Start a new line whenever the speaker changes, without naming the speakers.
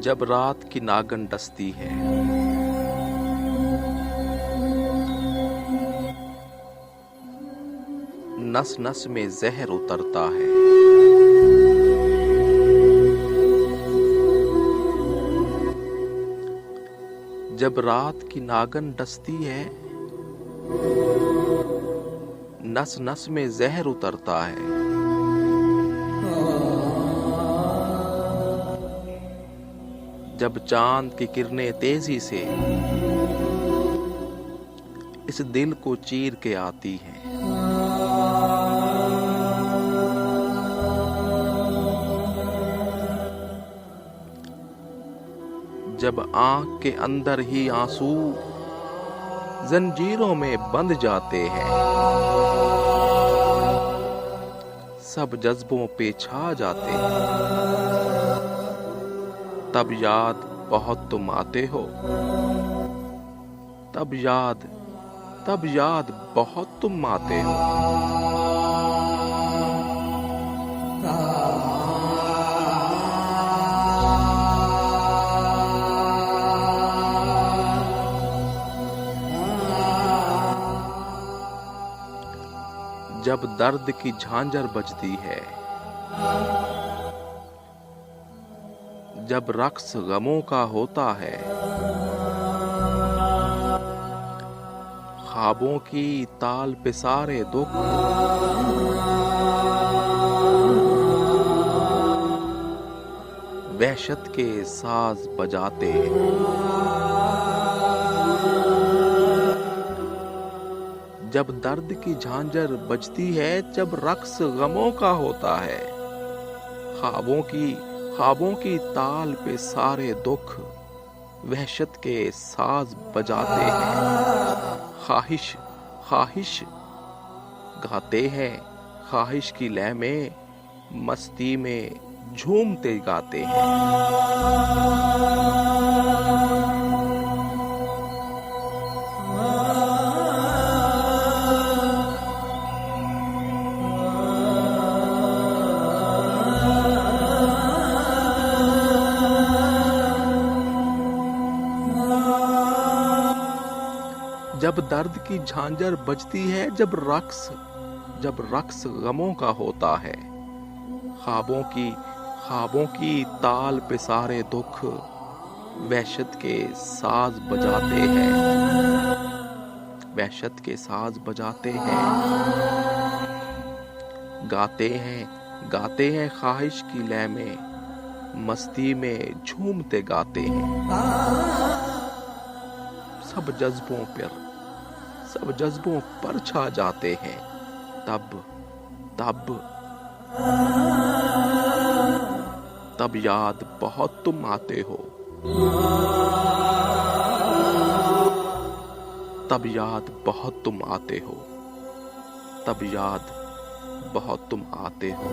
जब रात की नागन डसती है, नस नस में जहर उतरता है। जब रात की नागन डसती है, नस नस में जहर उतरता है। जब चांद की किरणें तेजी से इस दिल को चीर के आती हैं, जब आंख के अंदर ही आंसू जंजीरों में बंध जाते हैं, सब जज्बों पे छा जाते हैं, तब याद बहुत तुम आते हो। तब याद बहुत तुम आते हो। जब दर्द की झांझर बजती है, जब रक्स गमों का होता है, ख्वाबों की ताल पे सारे दुख वहशत के साज बजाते हैं। जब दर्द की झांझर बजती है, जब रक्स गमों का होता है, ख्वाबों की ताल पे सारे दुख वहशत के साज बजाते हैं। ख्वाहिश गाते हैं, ख्वाहिश की लय में मस्ती में झूमते गाते हैं। जब दर्द की झांझर बजती है, जब रक्स गमों का होता है, ख्वाबों की ताल पे सारे दुख वहशत के साज बजाते हैं। वहशत के साज बजाते हैं। गाते हैं ख्वाहिश की लय में मस्ती में झूमते गाते हैं। सब जज्बों पर छा जाते हैं। तब याद बहुत तुम आते हो। तब याद बहुत तुम आते हो। तब याद बहुत तुम आते हो।